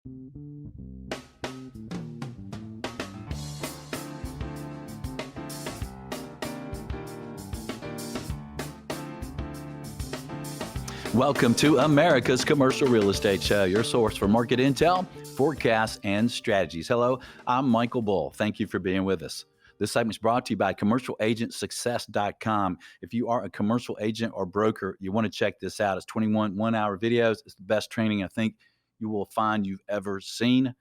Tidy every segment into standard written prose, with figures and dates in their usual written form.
Welcome to America's Commercial Real Estate Show, your source for market intel, forecasts, and strategies. Hello, I'm Michael Bull. Thank you for being with us. This segment is brought to you by CommercialAgentSuccess.com. If you are a commercial agent or broker, you want to check this out. It's 21 one-hour videos. It's the best training I think you will find you've ever seen.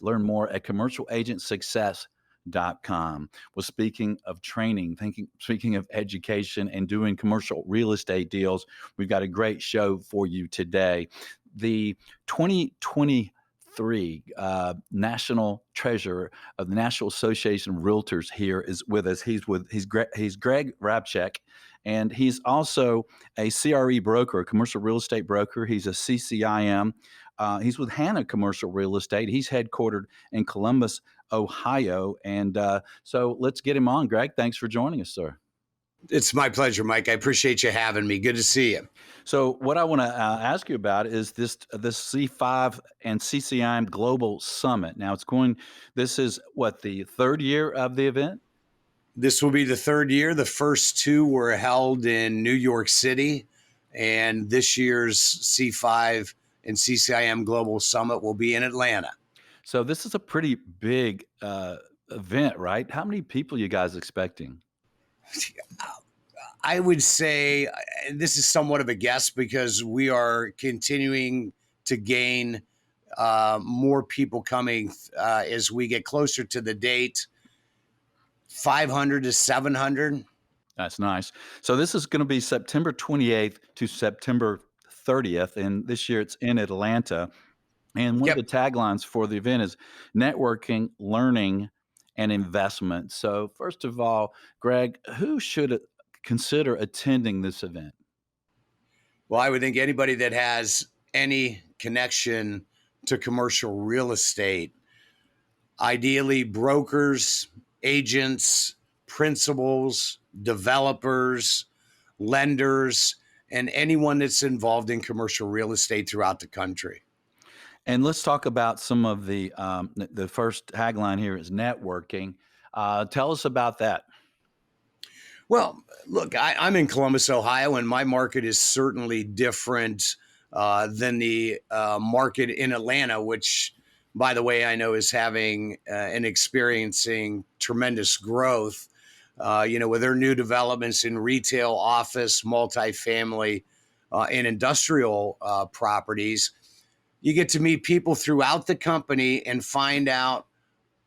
Learn more at CommercialAgentSuccess.com. Well, speaking of training, speaking of education and doing commercial real estate deals, we've got a great show for you today. The 2023 National Treasurer of the National Association of Realtors here is with us. He's Greg Hrabcak, and he's also a CRE broker, a commercial real estate broker. He's a CCIM. He's with Hannah Commercial Real Estate. He's headquartered in Columbus, Ohio. And so let's get him on. Greg, thanks for joining us, sir. It's my pleasure, Mike. I appreciate you having me. Good to see you. So what I want to ask you about is this C5 and CCIM Global Summit. Now this is what, the third year of the event? This will be the third year. The first two were held in New York City, and this year's C5 and CCIM Global Summit will be in Atlanta. So this is a pretty big event, right? How many people you guys expecting? I would say this is somewhat of a guess because we are continuing to gain more people coming as we get closer to the date, 500 to 700. That's nice. So this is going to be September 28th to September 30th, and this year it's in Atlanta. And one of the taglines for the event is networking, learning, and investment. So first of all, Greg, who should consider attending this event? Well, I would think anybody that has any connection to commercial real estate, ideally brokers, agents, principals, developers, lenders, and anyone that's involved in commercial real estate throughout the country. And let's talk about some of the first tagline here is networking. Tell us about that. Well, look, I'm in Columbus, Ohio, and my market is certainly different than the market in Atlanta, which, by the way, I know is having and experiencing tremendous growth, with their new developments in retail, office, multifamily, and industrial properties. You get to meet people throughout the company and find out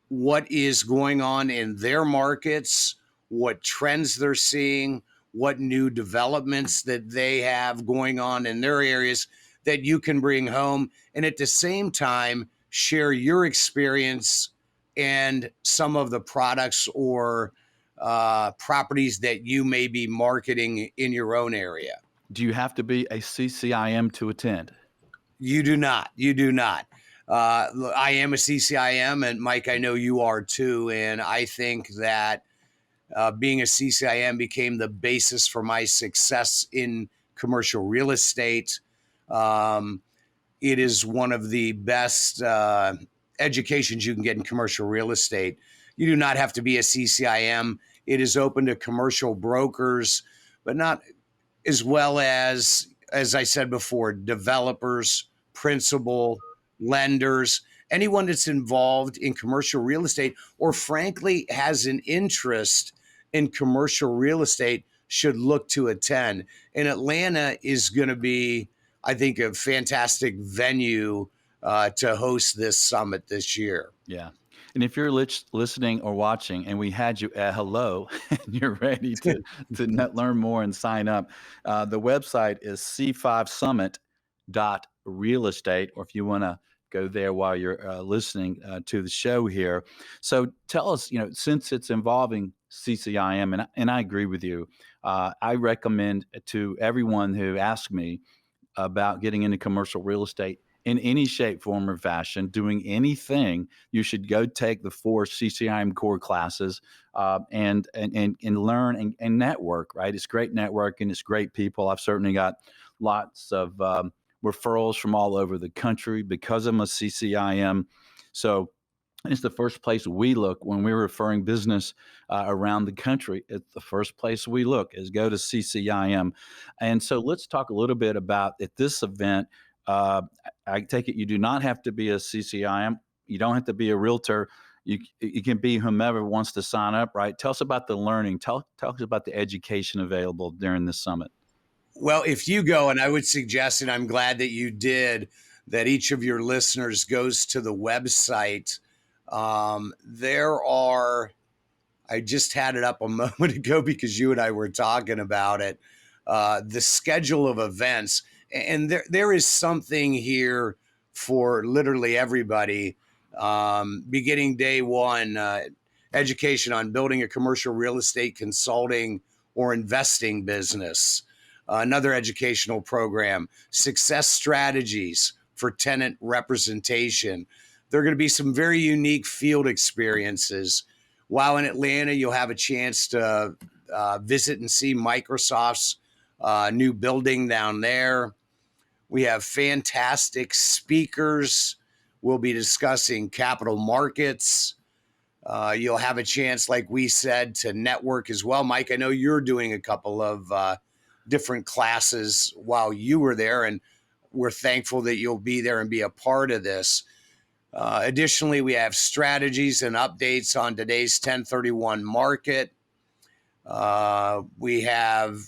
what is going on in their markets, what trends they're seeing, what new developments that they have going on in their areas that you can bring home. And at the same time, share your experience and some of the products or properties that you may be marketing in your own area. Do you have to be a CCIM to attend? You do not. You do not. I am a CCIM, and Mike, I know you are too. And I think that being a CCIM became the basis for my success in commercial real estate. It is one of the best educations you can get in commercial real estate. You do not have to be a CCIM. It is open to commercial brokers, but not as well as I said before, developers, principal, lenders, anyone that's involved in commercial real estate or frankly has an interest in commercial real estate should look to attend. And Atlanta is going to be, I think, a fantastic venue to host this summit this year. Yeah. And if you're listening or watching and we had you at hello and you're ready to learn more and sign up, the website is c5summit.realestate, or if you want to go there while you're listening to the show here. So tell us, since it's involving CCIM, and I agree with you, I recommend to everyone who asks me about getting into commercial real estate in any shape, form, or fashion, doing anything, you should go take the 4 CCIM core classes and learn and network, right? It's great networking. It's great people. I've certainly got lots of referrals from all over the country because I'm a CCIM. So it's the first place we look when we're referring business around the country. It's the first place we look is go to CCIM. And so let's talk a little bit about at this event. Uh, I take it you do not have to be a CCIM. You don't have to be a realtor. You can be whomever wants to sign up, right? Tell us about the learning. Tell us about the education available during this summit. Well, if you go, and I would suggest, and I'm glad that you did, that each of your listeners goes to the website. There are, I just had it up a moment ago because you and I were talking about it, the schedule of events. And there is something here for literally everybody. Beginning day one, education on building a commercial real estate consulting or investing business. Another educational program, success strategies for tenant representation. There are going to be some very unique field experiences. While in Atlanta, you'll have a chance to visit and see Microsoft's new building down there. We have fantastic speakers. We'll be discussing capital markets. You'll have a chance, like we said, to network as well. Mike, I know you're doing a couple of different classes while you were there, and we're thankful that you'll be there and be a part of this. Additionally, we have strategies and updates on today's 1031 market. We have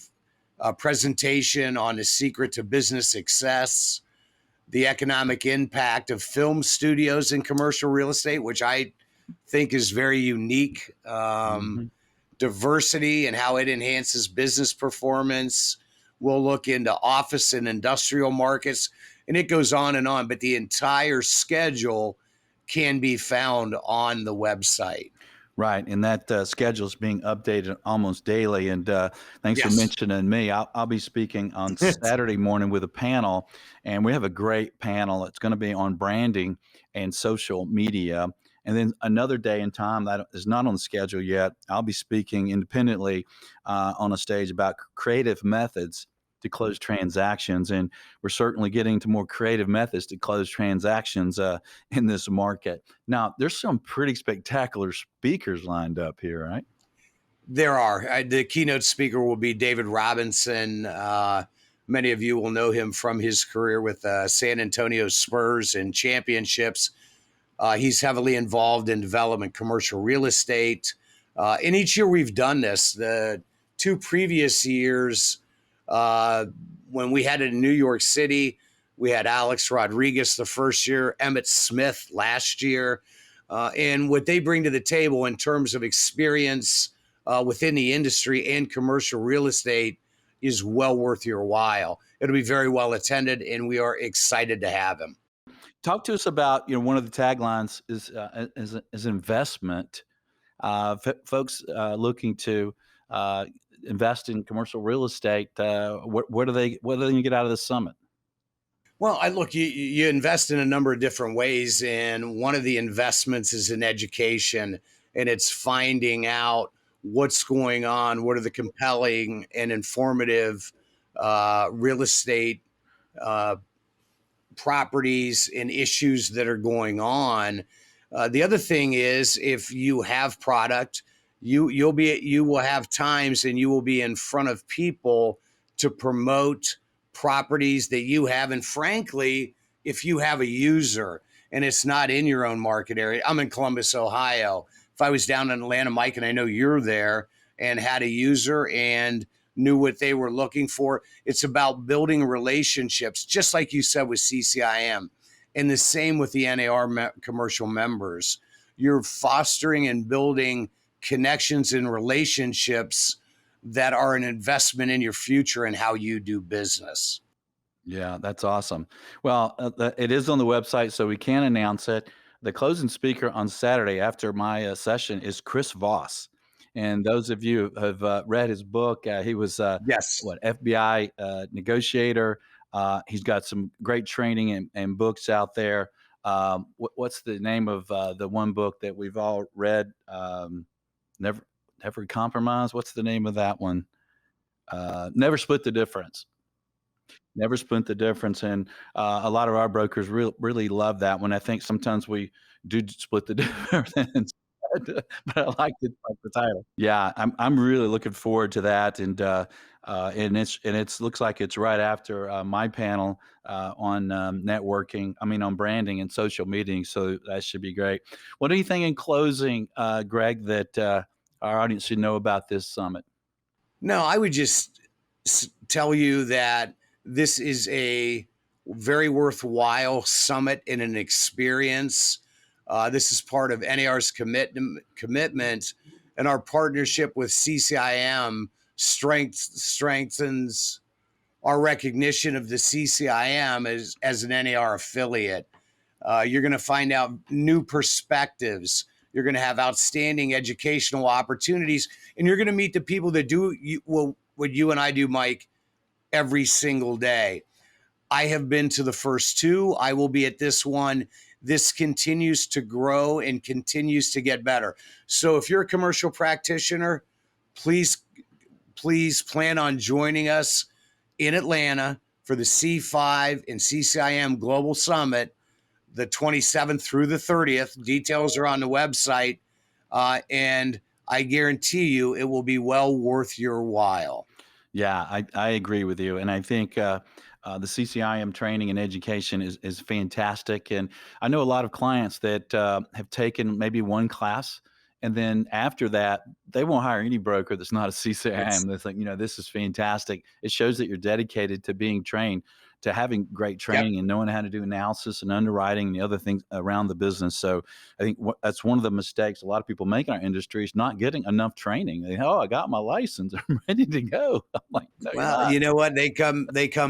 a presentation on the secret to business success, the economic impact of film studios in commercial real estate, which I think is very unique. Diversity and how it enhances business performance. We'll look into office and industrial markets, and it goes on and on, but the entire schedule can be found on the website. Right, and that schedule is being updated almost daily. And thanks for Yes. mentioning me. I'll be speaking on Saturday morning with a panel, and we have a great panel. It's going to be on branding and social media. And then another day and time that is not on the schedule yet, I'll be speaking independently on a stage about creative methods to close transactions. And we're certainly getting to more creative methods to close transactions in this market. Now, there's some pretty spectacular speakers lined up here, right? There are. The keynote speaker will be David Robinson. Many of you will know him from his career with San Antonio Spurs and championships. He's heavily involved in development commercial real estate. And each year we've done this. The 2 previous years, when we had it in New York City, we had Alex Rodriguez the first year, Emmett Smith last year. And what they bring to the table in terms of experience within the industry and commercial real estate is well worth your while. It'll be very well attended, and we are excited to have him. Talk to us about, one of the taglines is investment. Folks looking to invest in commercial real estate. What do they get out of this summit? Well, you invest in a number of different ways, and one of the investments is in education, and it's finding out what's going on, what are the compelling and informative real estate properties and issues that are going on. The other thing is, if you have product, you will have times, and you will be in front of people to promote properties that you have. And frankly, if you have a user and it's not in your own market area, I'm in Columbus, Ohio. If I was down in Atlanta, Mike, and I know you're there, and had a user and knew what they were looking for, it's about building relationships, just like you said with CCIM, and the same with the NAR commercial members. You're fostering and building connections and relationships that are an investment in your future and how you do business. Yeah, that's awesome. Well, it is on the website, so we can announce it. The closing speaker on Saturday after my session is Chris Voss. And those of you who have read his book, he was Yes. FBI negotiator. He's got some great training and books out there. What's the name of the one book that we've all read? Never Compromise. What's the name of that one? Never Split the Difference. Never split the difference, and a lot of our brokers really love that one. I think sometimes we do split the difference, but I like the title. Yeah, I'm really looking forward to that, and looks like it's right after my panel on networking. I mean, on branding and social media. So that should be great. What do you think in closing, Greg, that our audience should know about this summit? No, I would just tell you that this is a very worthwhile summit and an experience. This is part of NAR's commitment, and our partnership with CCIM strengthens our recognition of the CCIM as an NAR affiliate. You're going to find out new perspectives. You're going to have outstanding educational opportunities, and you're going to meet the people that do what you and I do, Mike, every single day. I have been to the first two. I will be at this one. This continues to grow and continues to get better. So if you're a commercial practitioner, please plan on joining us in Atlanta for the C5 and CCIM Global Summit, the 27th through the 30th. Details are on the website, and I guarantee you it will be well worth your while. Yeah, I agree with you, and I think the CCIM training and education is fantastic. And I know a lot of clients that have taken maybe one class, and then after that, they won't hire any broker that's not a CCIM. They think, this is fantastic. It shows that you're dedicated to being trained, to having great Yep. training and knowing how to do analysis and underwriting and the other things around the business. So I think that's one of the mistakes a lot of people make in our industry is not getting enough training. I got my license. I'm ready to go. I'm like, no, you're Well, not. you know what? They come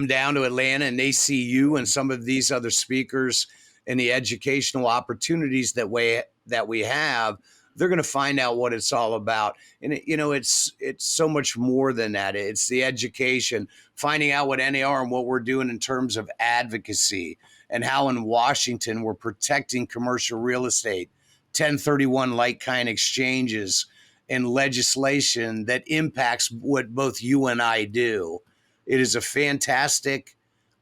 down to Atlanta and they see you and some of these other speakers and the educational opportunities that we have. They're going to find out what it's all about. And it's so much more than that. It's the education, finding out what NAR and what we're doing in terms of advocacy, and how in Washington we're protecting commercial real estate, 1031 like-kind exchanges, and legislation that impacts what both you and I do. It is a fantastic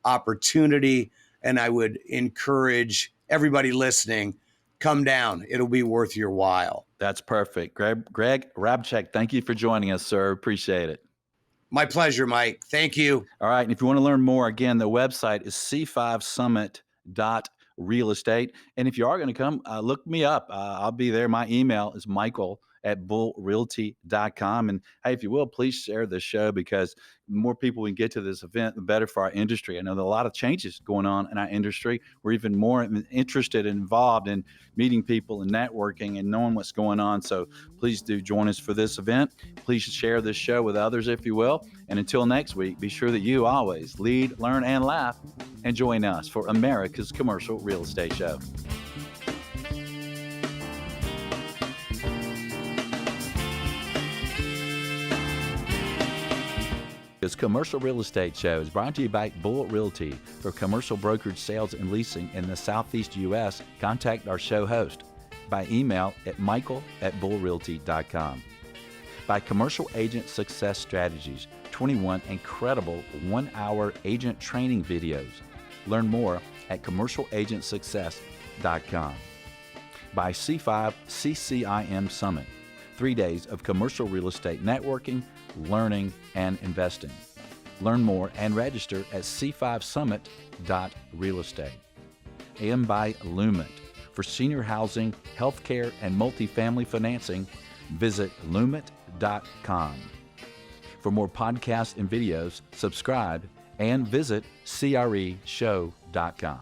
opportunity, and I would encourage everybody listening, come down. It'll be worth your while. That's perfect. Greg Hrabcak, thank you for joining us, sir. Appreciate it. My pleasure, Mike. Thank you. All right. And if you want to learn more, again, the website is c5summit.real estate. And if you are going to come, look me up. I'll be there. My email is michael@bullrealty.com. And hey, if you will, please share this show, because the more people we can get to this event, the better for our industry. I know there are a lot of changes going on in our industry. We're even more interested and involved in meeting people and networking and knowing what's going on. So please do join us for this event. Please share this show with others, if you will. And until next week, be sure that you always lead, learn, and laugh, and join us for America's Commercial Real Estate Show. This Commercial Real Estate Show is brought to you by Bull Realty. For commercial brokerage sales and leasing in the Southeast U.S., contact our show host by email at michael@bullrealty.com. By Commercial Agent Success Strategies, 21 incredible one-hour agent training videos. Learn more at commercialagentsuccess.com. By C5 CCIM Summit, 3 days of commercial real estate networking, learning, and investing. Learn more and register at c5summit.realestate. And by Lument. For senior housing, healthcare, and multifamily financing, visit lument.com. For more podcasts and videos, subscribe and visit creshow.com.